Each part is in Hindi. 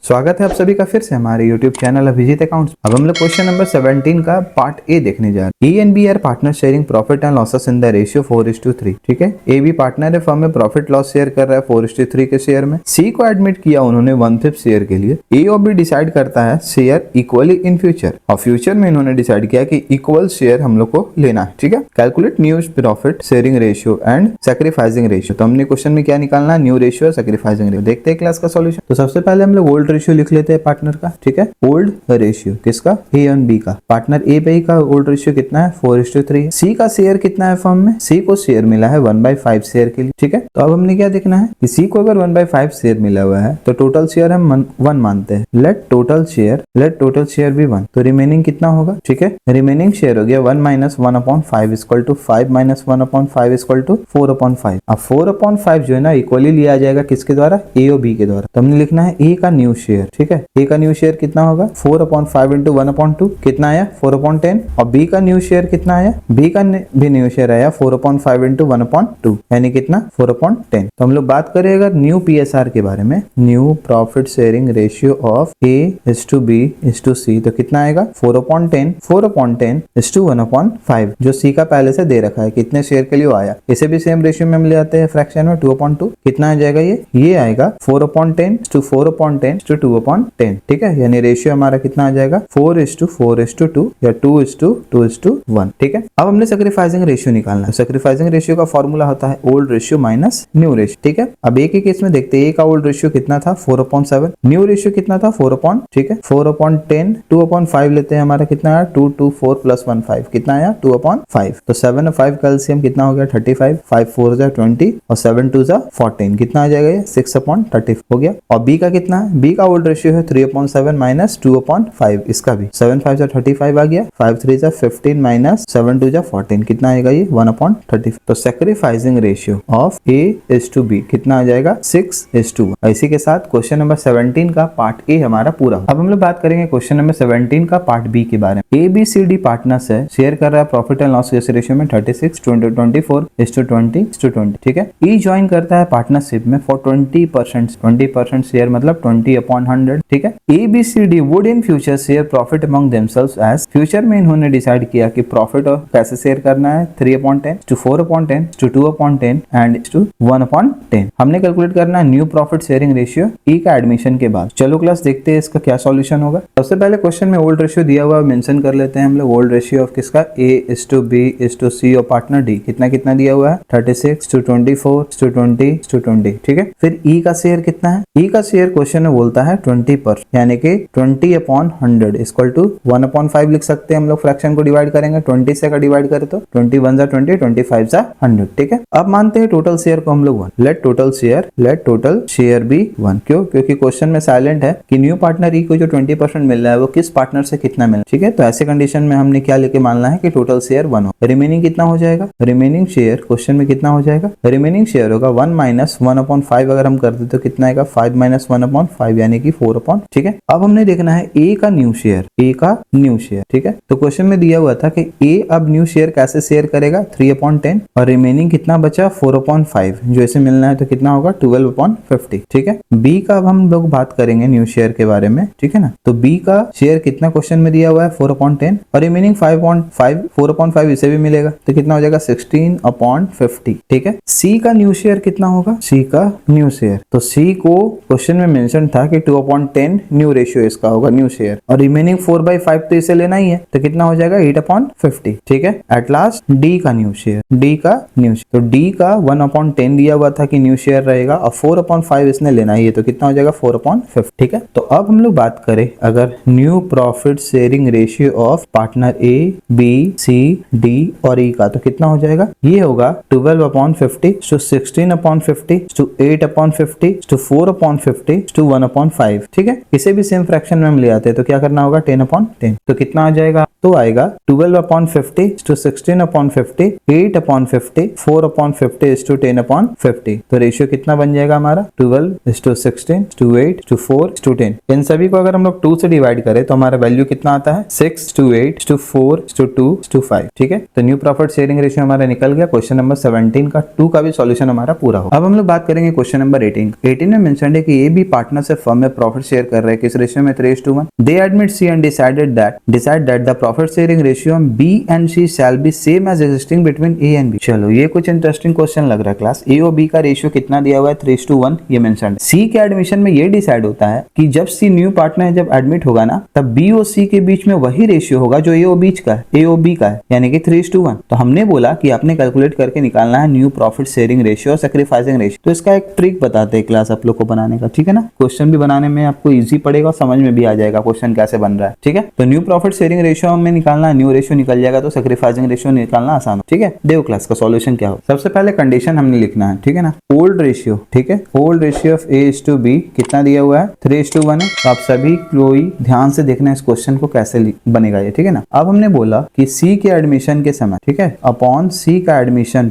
स्वागत है आप सभी का फिर से हमारे YouTube चैनल अभिजीत अकाउंट्स। अब हम लोग क्वेश्चन नंबर 17 का पार्ट ए देखने जा रहे हैं। A and B are partner sharing profit and losses in the ratio 4:3। ठीक है, ए बी पार्टनर है, फर्म में प्रॉफिट लॉस शेयर कर रहा है 4:3 के शेयर में। सी को एडमिट किया उन्होंने 1/5 शेयर के लिए। ए और बी डिसाइड करता है शेयर इक्वली इन फ्यूचर, और फ्यूचर में इन्होंने डिसाइड किया कि इक्वल शेयर हम लोग को लेना है। ठीक है, calculate new profit sharing ratio and sacrificing ratio. तो हमने क्वेश्चन में क्या निकालना है, न्यू रेशियो और सैक्रिफाइसिंग रेशियो। देखते हैं क्लास का सॉल्यूशन। तो सबसे पहले हम लोग ओल्ड रेशियो लिख लेते हैं पार्टनर का। ठीक है, ओल्ड रेशियो किसका, ए और बी का। पार्टनर ए पे का ओल्ड रेशियो कितना है, 4:3। सी का शेयर कितना है फर्म में, सी को शेयर मिला है 1/5 शेयर के लिए। ठीक है, तो अब हमने क्या देखना है कि सी को अगर 1/5 शेयर मिला हुआ है तो टोटल शेयर हम 1 मानते हैं। लेट टोटल शेयर भी 1, तो रिमेनिंग कितना होगा। ठीक है, रिमेनिंग शेयर हो गया 1 - 1/5 इक्वल टू 5 - 1/5 इक्वल टू 4/5। अब 4/5 जो है ना इक्वली लिया जाएगा किसके द्वारा, ए और बी के द्वारा। तो हमने लिखना है ए का न्यू शेयर। ठीक है, ए का न्यू शेयर कितना होगा, 4/5 इंटू 1/2 कितना आया 4/10। और बी का न्यू शेयर कितना आया, बी का भी न्यू शेयर आया 4/5 इंटू 1/2 यानी कितना 4/10। तो हम लोग बात करें अगर न्यू पीएसआर के बारे में, new profit sharing ratio of A is to B is to C, तो कितना आएगा 4/10 इज टू 1/5 जो सी का पहले से दे रखा है कितने शेयर के लिए आया। इसे भी सेम रेशियो में हम ले आते हैं फ्रैक्शन में 2/2। कितना आ जाएगा ये आएगा 4/10 to 4/10 to 2/10। ठीक है, यानी रेशियो हमारा कितना आ जाएगा 4:4:2 या 2:2:1। ठीक है, अब हमने सैक्रिफाइसिंग रेशियो निकालना है। सैक्रिफाइसिंग रेशियो का फॉर्मूला होता है old ratio minus new ratio. ठीक है, अब एक ही केस में देखते हैं। ए का ओल्ड रेशियो कितना था 4/7, न्यू रेशियो कितना था 4/, ठीक है 4/10 2/5 लेते हैं, हमारा कितना आया 2 2 4 + 1 5 कितना आया 2/5। तो 7 और 5 का एलसीएम कितना हो गया 35, 5 4 जा 20 और 7 2 जा 14 कितना आ जाएगा ये 6/30 हो गया। और बी का कितना है, बी का ओल्ड रेशियो है 3/7 माइनस 2/5, इसका भी 7 5 जा 35 आ गया, 5 3 जा 15 माइनस 7 2 जा 14 कितना आएगा ये 1/30। तो sacrificing ratio of A is to B कितना आ जाएगा 6:1। इसी के साथ क्वेश्चन नंबर 17 का पार्ट ए हमारा पूरा। अब हम लोग बात करेंगे क्वेश्चन नंबर 17 का पार्ट बी के बारे में। A B C D partners है, शेयर कर रहा है प्रॉफिट एंड लॉस रेशियो में 36 24 20 ठीक है। ई ज्वाइन करता है पार्टनरशिप में फॉर 20% शेयर मतलब 20/100। ठीक है, A B C D would in future share profit among themselves as, future में इन्होंने डिसाइड किया कि प्रॉफिट कैसे शेयर करना है 3/10 to 4/10 to 2/10 एंड to 1/10। हमने कैलकुलेट करना है न्यू प्रॉफिट शेयरिंग रेशियो ई का एडमिशन के बाद। चलो क्लास देखते हैं इसका क्या सॉल्यूशन होगा। सबसे पहले क्वेश्चन में ओल्ड रेशियो दिया हुआ मेंशन कर लेते हैं हम लोग। ओल्ड रेशियो ऑफ किसका, A is to B is to C और पार्टनर डी कितना दिया हुआ है 36 to 24 to 20 to 20। ठीक है, फिर ई का शेयर कितना है, ई का शेयर क्वेश्चन में बोलता है 20% यानी कि 20/100 इक्वल टू 1/5 लिख सकते हैं हम लोग। फ्रैक्शन को डिवाइड करेंगे 20 से का डिवाइड करें तो 21 जा 20 25 जा 100। ठीक है, अब मानते हैं टोटल शेयर को हम लोग 1। लेट टोटल शेयर भी 1। क्यों, क्योंकि क्वेश्चन में साइलेंट है कि न्यू पार्टनर ई को जो 20% मिल रहा है वो किस पार्टनर से कितना मिला। ठीक है, तो ऐसे कंडीशन में हमने क्या लेके मानना है कि टोटल शेयर 1 हो। रिमेनिंग कितना हो जाएगा, रिमेनिंग शेयर क्वेश्चन में कितना हो जाएगा, रिमेनिंग शेयर होगा 1 - 1/5 अगर हम कर दे तो कितना आएगा 5 - 1/5 यानी कि 4/। ठीक है, अब हमने देखना है ए का न्यू शेयर, ए का न्यू शेयर। ठीक है, तो क्वेश्चन में दिया हुआ था कि ए अब न्यू शेयर कैसे शेयर करेगा 3/10 और रिमेनिंग कितना बचा 4/5 जो इसे मिलना है तो कितना होगा 12/50। ठीक है, बी का अब हम लोग बात करेंगे न्यू शेयर के बारे में। ठीक है ना, तो बी का शेयर कितना क्वेश्चन में दिया हुआ है 4/10 और रिमेनिंग 5/5 4/5 इसे भी मिलेगा तो कितना हो जाएगा 16/50। ठीक है, सी का न्यू शेयर कितना होगा, सी का न्यू शेयर, तो सी को क्वेश्चन में मेंशन था कि 2/10 न्यू रेशियो इसका होगा न्यू शेयर और रिमेनिंग 4/5 तो इसे लेना ही है तो कितना हो जाएगा 8/50। ठीक है, एट लास्ट डी का न्यू शेयर, डी का न्यू शेयर, तो डी का 1/10 दिया हुआ था कि न्यू शेयर रहेगा और 4/5 इसने लेना ही है तो कितना हो जाएगा 4/50। ठीक है, तो अब हम लोग बात करें अगर new profit sharing ratio of partner A B C D और ई का तो कितना हो जाएगा, ये होगा 12/50 to 16/50 to 8/50 to 4/50 to 1/5। ठीक है, इसे भी सेम फ्रैक्शन में हम ले आते हैं तो क्या करना होगा 10/10। तो कितना आ जाएगा, तो आएगा 12/50 to 16/50 8/50 4/50 to 10/50। तो रेशियो कितना बन जाएगा हमारा 12 to 16 to 8 to 4 to 10। इन सभी को अगर हम लोग 2 से डिवाइड करें तो हमारा वैल्यू कितना आता है 6 to 8 to 4 to 2 to 5। ठीक है, तो न्यू प्रॉफिट शेयरिंग रेशियो हमारा निकल गया। क्वेश्चन नंबर 17 का 2 का भी सॉल्यूशन हमारा पूरा हो। अब हम लोग बात करेंगे क्वेश्चन नंबर 18 में मेंशन है कि ए बी पार्टनर से फर्म फर्म में प्रॉफिट शेयर कर रहे हैं किस रेशियो में 3:1. They admit C and decide that the profit sharing ratio B and C shall be same as existing between A and B. चलो ये कुछ इंटरेस्टिंग क्वेश्चन लग रहा है क्लास. ए और बी का रेशियो कितना दिया हुआ है 3:1 ये मेंशन. सी के एडमिशन में ये डिसाइड होता है कि जब सी न्यू पार्टनर जब एडमिट होगा ना तब बी और सी के बीच में वही रेशियो होगा जो ए और बी का है यानी कि 3:1. तो हमने बोला कि आपने कैलकुलेट करके निकालना है न्यू प्रॉफिट शेयरिंग रेशियो और सैक्रिफाइसिंग रेशियो. तो इसका एक ट्रिक बताते हैं क्लास आप लोग को बनाने का, ठीक है ना. क्वेश्चन भी बनाने में आपको इजी पड़ेगा और समझ में भी आ जाएगा क्वेश्चन कैसे बन रहा है, ठीक है. तो न्यू प्रॉफिट शेयरिंग रेशियो हमें निकालना है, न्यू रेशियो निकल जाएगा तो सैक्रिफाइसिंग रेशियो निकालना आसान हो, ठीक है. देखो क्लास का सॉल्यूशन क्या हो. सबसे पहले कंडीशन हमने लिखना है, ठीक है ना. ओल्ड रेशियो, ठीक है. ओल्ड रेशियो ऑफ A:B कितना दिया हुआ है 3:1 है. तो आप सभी कोई ध्यान से देखना इस क्वेश्चन को कैसे बनेगा ये, ठीक है ना. अब हमने बोला कि सी के एडमिशन के समय, ठीक है, अपॉन सी का एडमिशन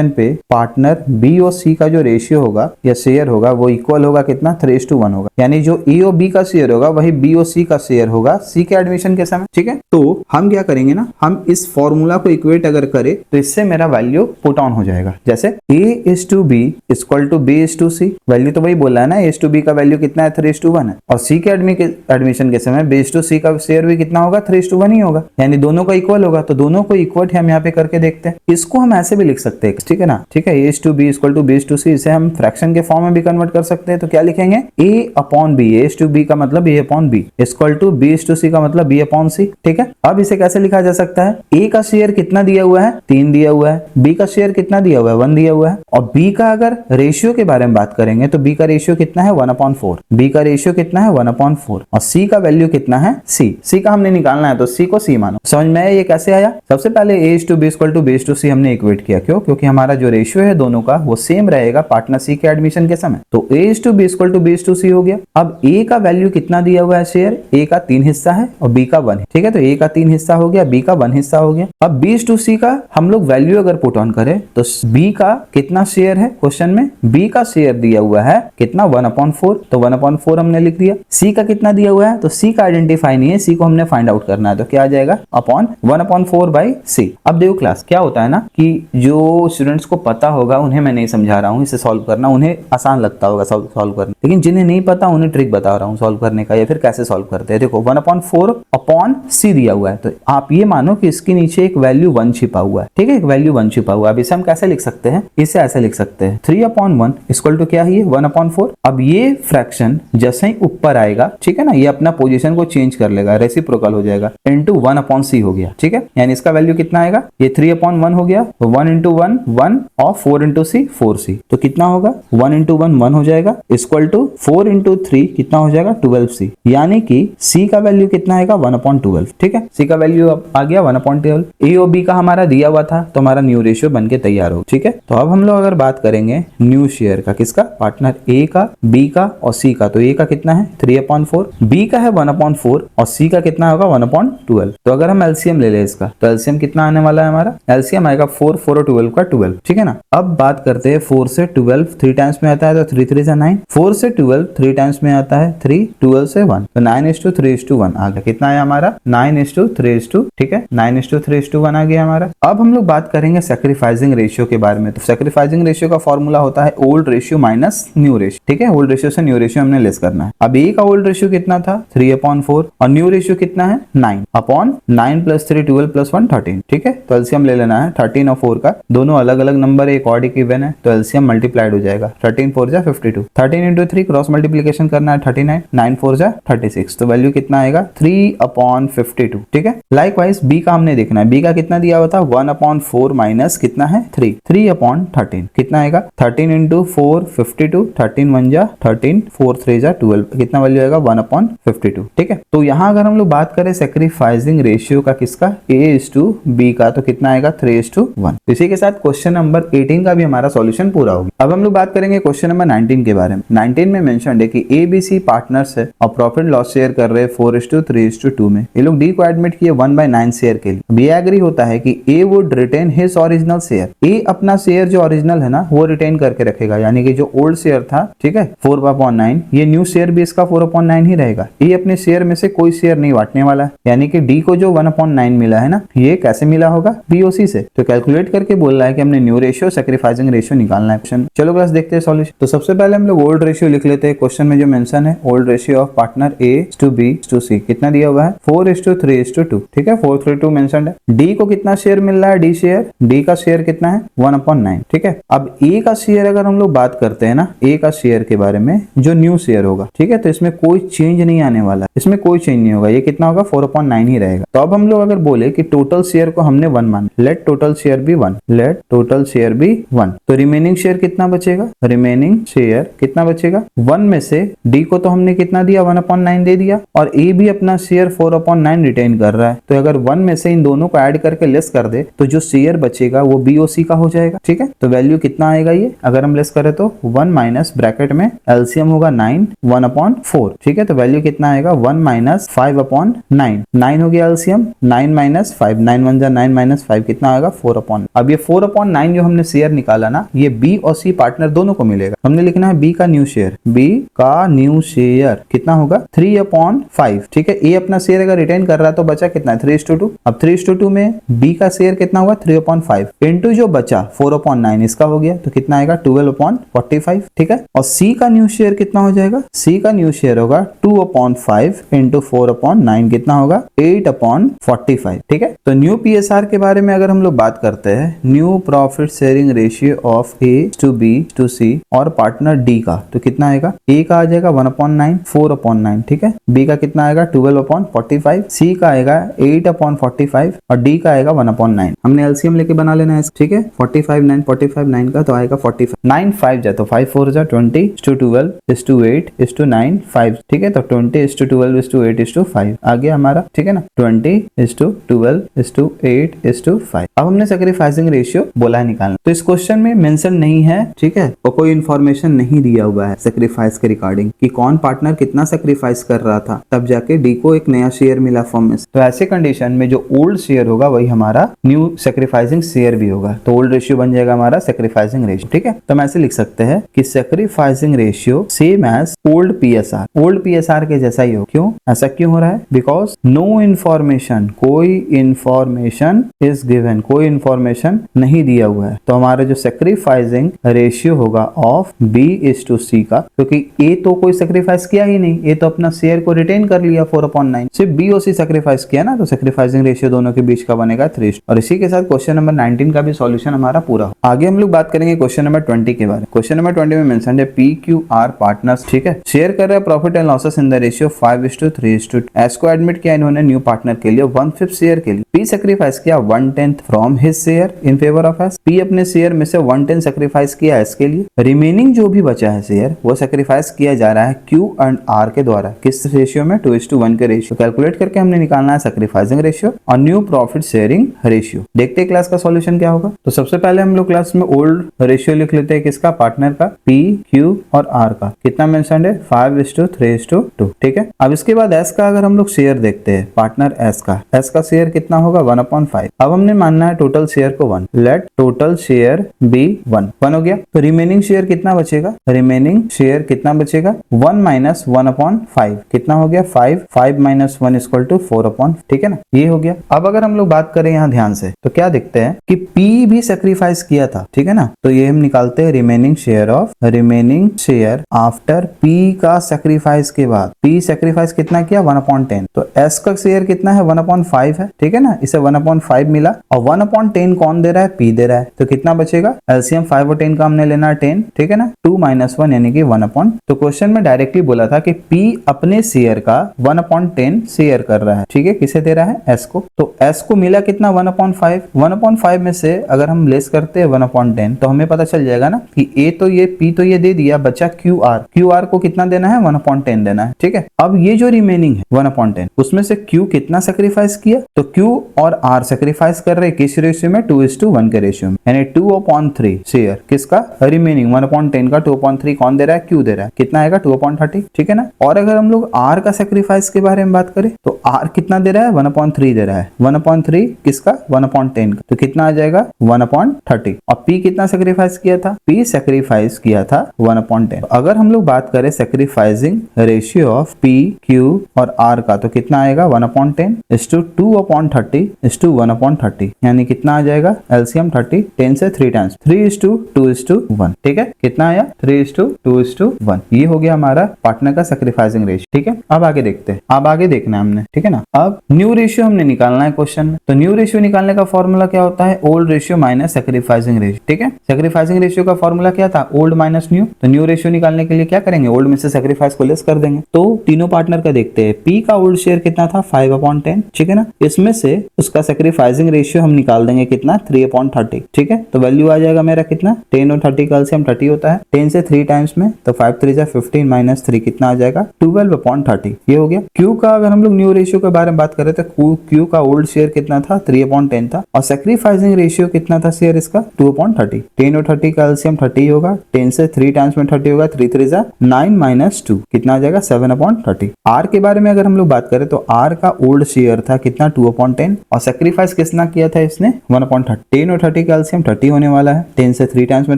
पे पार्टनर बी और सी का जो रेशियो होगा या शेयर होगा वो इक्वल होगा कितना 3:1 होगा. यानी जो ए और बी का शेयर होगा वही बी और सी का शेयर होगा सी के एडमिशन के समय, ठीक है. तो हम क्या करेंगे ना, हम इस फॉर्मूला को इक्वेट अगर करें तो इससे मेरा वैल्यू पुट ऑन हो जाएगा. जैसे A:B equal to B:C. Value तो वही बोला है ना, A:B का वैल्यू कितना है 3:1 है. और सी के एडमिशन के समय B:C का शेयर भी कितना होगा 3:1 ही होगा. यानी दोनों का इक्वल होगा. तो दोनों को इक्वल हम यहाँ पे करके देखते हैं. इसको हम ऐसे भी लिख सकते हैं, ठीक है ना. ठीक है, A:B इक्वल टू B:C. इसे हम फ्रैक्शन के फॉर्म में भी कन्वर्ट कर सकते हैं. तो क्या लिखेंगे A/B. A:B का मतलब A/B इक्वल टू B:C का मतलब B/C. ठीक है. अब इसे कैसे लिखा जा सकता है, A का शेयर कितना दिया हुआ है 3 दिया हुआ है, B का शेयर कितना दिया हुआ है 1 दिया हुआ है. और B का अगर रेशियो के बारे में बात करेंगे तो B का रेशियो कितना है 1/4. B का रेशियो कितना है 1/4. और C का वैल्यू कितना है C का हमने निकालना है तो C को C मानो. समझ में आया ये कैसे आया. सबसे पहले A:B इक्वल टू B:C हमने इक्वेट किया. क्यों? क्योंकि हमारा जो रेशियो है दोनों का वो सेम रहेगा पार्टनर C के एडमिशन के समय. तो A:B इक्वल टू B:C हो गया. अब A का वैल्यू कितना दिया हुआ है शेयर, A का 3 हिस्सा है और B का 1 है. ठीक है, तो A का 3 हिस्सा हो गया, B का 1 हिस्सा हो गया. अब B:C का हम लोग वैल्यू अगर पुट ऑन करें तो B का कितना शेयर है क्वेश्चन में, B का शेयर दिया हुआ है कितना 1/4. तो 1/4 हमने लिख दिया. C का कितना दिया हुआ है तो C का आइडेंटिफाई नहीं है, C को हमने फाइंड आउट करना है. तो क्या आ जाएगा अपॉन 1/4/C. अब देखो क्लास क्या होता है ना कि जो स्टूडेंट्स को पता होगा उन्हें मैं नहीं समझा रहा हूँ इसे सॉल्व करना, उन्हें आसान लगता होगा सॉल्व करना. लेकिन जिन्हें नहीं पता उन्हें ट्रिक बता रहा हूँ सॉल्व करने का या फिर कैसे सॉल्व करते हैं. देखो 1/4/C दिया हुआ है तो आप ये मानो कि इसके नीचे एक वैल्यू 1 छिपा हुआ है. ठीक है, एक वैल्यू 1 छिपा हुआ है. अब इसे हम कैसे लिख सकते हैं, इसे ऐसे लिख सकते हैं 3/1 इक्वल टू क्या है ये 1/4. अब ये फ्रैक्शन जैसे ही ऊपर आएगा, ठीक है ना, ये अपना पोजीशन को चेंज कर लेगा, रेसिप्रोकल हो जाएगा, इनटू 1/C हो गया. ठीक है, यानी इसका वैल्यू कितना आएगा, ये 3/1 हो गया, 1 × 1 1 और 4 × C 4C. तो कितना होगा 1 × 1 1 हो जाएगा इक्वल टू 4 × 3 कितना हो जाएगा 12C. यानी कि C का वैल्यू कितना आएगा 1/12. ठीक है, C का वैल्यू अब आ गया 1/12. A और B का हमारा दिया हुआ था तो हमारा न्यू रेशियो बनके तैयार हो. ठीक है, तो अब हम लोग अगर बात करेंगे न्यू शेयर का, किसका, पार्टनर A का, B का और C का. तो A का कितना है 3/4, B का है 1/4 और C का कितना होगा 1/12. तो अगर हम एलसीएम ले ले इसका तो एलसीएम कितना आने वाला है, हमारा एलसीएम आएगा 4 4 और 12 का 12. ठीक है ना. अब बात करते हैं 4 से 12 3 टाइम्स में आता है तो 3 3 से 9, 4 से 12 3 टाइम्स में आता है 3, 12 से 1 तो 9:3:1 आ गया. कितना है हमारा 9:3:2. ठीक है, 9:3:1 आ गया हमारा. अब हम लोग बात करेंगे सैक्रिफाइसिंग रेशियो के बारे में. तो सैक्रिफाइसिंग रेशियो का फॉर्मूला होता है old ratio minus new ratio. ठीक है, ओल्ड रेशियो से न्यू रेशियो हमने लेस करना है. अब A का ओल्ड रेशियो कितना था 3/4 और न्यू रेशियो कितना है 9/9 + 3 12 + 1 13. ठीक है, तो एलसीएम ले लेना है 13 और 4 का. दोनों अलग अलग नंबर एक ऑड एक इवन है तो एलसीएम मल्टीप्लाइड हो जाएगा. 13 4 जा 52, 13 × 3 क्रॉस मल्टीप्लिकेशन करना है 39, 9 4 जा 36. तो वैल्यू कितना आएगा 3/52. ठीक है, लाइकवाइज B का हमने देखना है. B का कितना दिया हुआ था 1/4 माइनस कितना है 3/13 कितना आएगा 13 × 4 52, 13 1 जा 13, 4 3 जा 12 कितना वैल्यू आएगा 1/52. ठीक है, तो यहाँ अगर हम लोग बात करें सैक्रिफाइसिंग रेशियो का, किसका A:B का, तो कितना आएगा 3:1. इसी के साथ क्वेश्चन नंबर 18 का भी हमारा सॉल्यूशन पूरा हो गया. अब हम लोग बात करेंगे क्वेश्चन नंबर 19 के बारे में. 19 में मेंशन है कि ABC पार्टनर्स है और प्रॉफिट लॉस शेयर कर रहे हैं 4:3:2 में. ये लोग D को एडमिट किए 1/9 शेयर के लिए. B एग्री होता है कि A would retain his original share. A अपना शेयर जो ओरिजिनल है ना वो रिटेन करके रखेगा, यानी कि जो ओल्ड शेयर था, ठीक है 4/9, ये न्यू शेयर भी इसका 4/9 ही रहेगा. A अपने शेयर में से कोई शेयर नहीं बांटने वाला है, यानी कि D को जो 1/9 मिला है ना ये कैसे मिला होगा BOC से. तो कैलकुलेट करके बोल रहा है कि हमने न्यू रेशियो सैक्रिफाइसिंग रेशियो निकालना है. चलो क्लास देखते हैं सॉल्यूशन. तो सबसे पहले हम लोग ओल्ड रेशियो लिख लेते हैं। क्वेश्चन में जो मेंशन है old ratio of partner A:B:C कितना दिया हुआ है 4:3:2। ठीक है 4:3:2 मेंशन है। डी को कितना शेयर मिल रहा है, डी शेयर, डी का शेयर कितना है 1/9। ठीक है, अब ए का शेयर अगर हम लोग बात करते हैं ना, ए का शेयर के बारे में जो न्यू शेयर होगा, ठीक है, तो इसमें कोई चेंज नहीं आने वाला है, इसमें कोई चेंज नहीं होगा, ये कितना होगा 4/9 ही रहेगा। तो अब हम लोग अगर बोले कि टोटल शेयर को हमने 1 मान, let total share be 1, let total share be 1, तो रिमेनिंग शेयर कितना बचेगा, रिमेनिंग शेयर कितना बचेगा 1 में से डी को तो हमने कितना दिया 1/9 दे दिया, और ए भी अपना शेयर 4/9 रिटेन कर रहा है। तो अगर 1 में से इन दोनों को ऐड करके लेस कर दे तो जो शेयर बचेगा वो बी और सी का हो जाएगा। ठीक है, तो वैल्यू कितना आएगा, ये अगर हम लेस करें तो 1 माइनस ब्रैकेट में एलसीएम होगा 9 1/4। ठीक है, तो वैल्यू कितना आएगा 1 माइनस 5/9, 9 हो गया एलसीएम, 9 माइनस 5, 9 1 जा 9 माइनस 5 कितना आएगा 4/9। अब ये 4/9 जो हमने शेयर निकाला ना, ये बी और सी पार्टनर दोनों को मिलेगा। हमने लिखना है बी का न्यू शेयर, बी का न्यू शेयर कितना होगा 3/5। ठीक है, ए अपना शेयर अगर रिटेन कर रहा है तो बचा कितना है 3:2। अब 3:2 में बी का शेयर कितना हुआ 3/5 इंटू जो बचा 4/9 इसका हो गया, तो कितना आएगा 12/45। ठीक है, और सी का न्यू शेयर कितना हो जाएगा, सी का न्यू शेयर होगा 2/5 इंटू 4/9 कितना होगा 8/45। ठीक है, तो न्यू पीएसआर के बारे में अगर हम लोग बात करते हैं, new profit sharing ratio of A:B:C और पार्टनर डी का, तो कितना आएगा, ए का आ जाएगा 1/9 4/9। ठीक है, बी का कितना आएगा 12/45, सी का आएगा 8/45 और डी का आएगा 1/9। हमने एलसीएम लेके बना लेना है। ठीक है, 45 9 45 9 का तो आएगा 45, 9 5 जा तो 5 4 जा 20:12:8:9 5। ठीक है, तो 20:12:8:5 आ गया हमारा। ठीक है ना, 20:12:8:5। अब हमने सैक्रिफाइसिंग रेशियो बोला है निकालना, तो इस क्वेश्चन में मेंशन नहीं है। ठीक है, और कोई इन्फॉर्मेशन नहीं दिया हुआ है सैक्रिफाइस के रिगार्डिंग कि कौन पार्टनर कितना सैक्रिफाइस कर रहा था, तब जाके डी को एक नया शेयर मिला फॉर्म में। तो ऐसे कंडीशन में जो ओल्ड शेयर होगा वही हमारा न्यू सैक्रिफाइसिंग शेयर भी होगा, तो ओल्ड रेशियो बन जाएगा हमारा सैक्रिफाइसिंग रेशियो। ठीक है, तो हम ऐसे लिख सकते हैं कि sacrificing ratio same as old PSR, old PSR के जैसा ही हो। क्यों ऐसा क्यों हो रहा है, बिकॉज नो इन्फॉर्मेशन, कोई इन्फॉर्मेशन इज गिवन, कोई इन्फॉर्मेशन नहीं दिया हुआ है। तो हमारा जो सैक्रिफाइसिंग रेशियो होगा ऑफ B:C का, क्योंकि ए तो कोई सैक्रिफाइस किया ही नहीं, ए तो अपना शेयर को रिटेन कर लिया 4/9, सिर्फ बी और सी सैक्रिफाइस किया ना, तो सैक्रिफाइसिंग रेशियो दोनों के बीच का बनेगा 3। और इसी के साथ क्वेश्चन नंबर 19 का भी सॉल्यूशन हमारा पूरा हो। आगे हम लोग बात करेंगे क्वेश्चन नंबर 20 के बारे में। क्वेश्चन नंबर 20 में मेंशन है PQR पार्टनर्स, ठीक है, शेयर कर रहे हैं profit and losses in the ratio 5:3:2। S को एडमिट किया इन्होंने न्यू पार्टनर के लिए 1/5 शेयर के लिए। पी सैक्रिफाइस किया 1/10 from his share in favour of S. P अपने शेयर में से 1/10 सैक्रिफाइस किया एस के लिए। रिमेनिंग जो भी बचा है शेयर वो सैक्रिफाइस किया जा रहा है Q एंड R के द्वारा। किस रेशियो में 2:1 के रेशियो। कैलकुलेट करके हमने निकालना है सैक्रिफाइसिंग रेशियो और न्यू प्रॉफिट शेयरिंग रेशियो। देखते हैं क्लास का सॉल्यूशन क्या होगा। तो सबसे पहले हम लोग क्लास में ओल्ड रेशियो लिख लेते हैं, किसका, पार्टनर का, P, Q और R का। कितना मेंशन है 5:3:2। ठीक है, अब इसके बाद S का अगर हम लोग शेयर देखते हैं, पार्टनर S का, S का शेयर कितना होगा 1/5। अब हमने मानना है टोटल शेयर को 1, लेट टोटल शेयर बी 1 हो गया। तो रिमेनिंग शेयर कितना बचेगा, रिमेनिंग शेयर कितना बचेगा 1 माइनस 1/5 कितना हो गया 5, 5 माइनस 1 इक्वल टू 4/, ठीक है ना, ये हो गया। अब अगर हम लोग बात करें यहाँ ध्यान से तो क्या दिखते हैं कि P भी सैक्रिफाइस किया था, ठीक है ना, तो ये हम निकालते हैं remaining share of, remaining share after P का सैक्रिफाइस के बाद। P सैक्रिफाइस कितना किया 1/10, तो S का शेयर कितना है 1/5 है, ठीक है ना, इसे 1/5 मिला और 1/10 कौन दे रहा है, P दे रहा है, तो कितना बचेगा, एलसीएम 5 और 10 का हमने लेना है 10, ठीक है ना, 2 माइनस 1 यानी कि 1/, तो क्वेश्चन में डायरेक्टली बोला था कि P अपने शेयर का 1/10 शेयर कर रहा है, ठीक है, किसे दे रहा है, S को। तो S को मिला कितना 1/5, 1/5 में से अगर हम लेस करते हैं 1/10 तो हमें पता चल जाएगा ना कि A तो ये, P तो ये दे दिया, बचा QR को कितना देना है 1/10 देना है, ठीक है। अब ये जो रिमेनिंग है 1/10 उसमें से Q कितना सैक्रिफाइस किया, तो Q और R सैक्रिफाइस कर रहे किस रेशियो में 2:1 के रेशियो में, यानी 2/3 शेयर किसका, रिमेनिंग 1/10 का 2/3 कौन दे रहा है, Q दे रहा है, कितना आएगा 2/30, ठीक है ना। और अगर हम लोग R का सैक्रिफाइस के बारे में बात करें तो R कितना दे रहा है 1/3 दे रहा है, 1/3 किसका 1/10 का, तो कितना आ जाएगा 1/30। और P कितना सैक्रिफाइस किया था, P सैक्रिफाइस किया था 1/10। अगर हम लोग बात करें sacrificing ratio of P, Q और R का तो कितना आएगा 1/10 इस टू 2/30 इस टू 1/30, यानी कितना आ जाएगा एलसीएम 30, 10 से 3 टाइम्स 3:2:1, ठीक है, कितना आया 3:2:1, 1। ये हो गया हमारा पार्टनर का सैक्रिफाइसिंग रेशियो। ठीक है, अब आगे देखते हैं, अब आगे देखना है हमने। ठीक है ना, अब न्यू रेशियो हमने निकालना है क्वेश्चन में। तो न्यू रेशियो निकालने का फॉर्मूला क्या होता है? Old ratio minus sacrificing ratio. ठीक है, सैक्रिफाइसिंग रेशियो का फॉर्मूला क्या था? Old minus new. तो न्यू रेशियो निकालने के लिए क्या करेंगे? ओल्ड में से सैक्रिफाइस को लेस कर देंगे। तो तीनों पार्टनर का देखते हैं। पी का ओल्ड शेयर कितना था? 5/10। ठीक है ना, इसमें से उसका सैक्रिफाइसिंग रेशियो हम निकाल देंगे कितना? 3/30। ठीक है, तो वैल्यू आ जाएगा मेरा कितना? 10 और 30 का एलसीएम 30 होता है। 10 से 3 टाइम्स में, तो 5 3 जा 15 माइनस 3 कितना आ जाएगा? 12/30। ये हो गया। क्यू का अगर हम लोग न्यू रेशियो के बारे में बात करें तो क्यू का ओल्ड शेयर कितना था? 3/10 था, और सैक्रिफाइसिंग रेशियो कितना था शेयर इसका? 2/30। 10 और 30 का एलसीएम 30 होगा। 10 से 3 टाइम्स में 30 होगा। 3 3 जा 9 माइनस 2 कितना आ जाएगा? 7/30। आर के बारे में अगर हम लोग बात करें तो आर का ओल्ड शेयर था कितना? 2/10, और सैक्रिफाइस कितना किया था इसने? 1/30। 10 और 30 का एलसीएम 30 होने वाला है। 10 से 3 टाइम्स में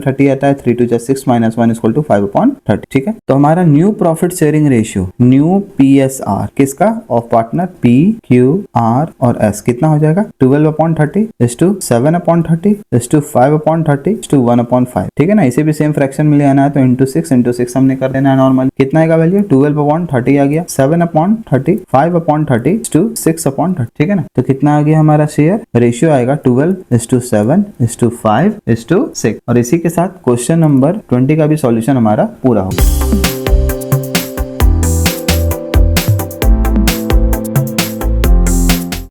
30 आता है। 3 2 जा 6 माइनस 1 इक्वल टू 5/30। ठीक है, तो हमारा new profit sharing ratio, new PSR किसका? Of partner P, Q, R और S कितना हो जाएगा? 12/30 is to 7/30 is to 5/30 is to 1/5। ठीक है ना, इसे भी सेम फ्रैक्शन में ले आना है, तो इंटू 6 हमने कर देना है नॉर्मल। कितना आएगा वैल्यू? 12/30 आ गया। 7/30 5/30 इज टू 6/30। ठीक है ना, तो कितना आ गया हमारा शेयर रेशियो? आएगा 12:7:5:6। और इसी के साथ क्वेश्चन नंबर 20 का भी सॉल्यूशन हमारा पूरा होगा।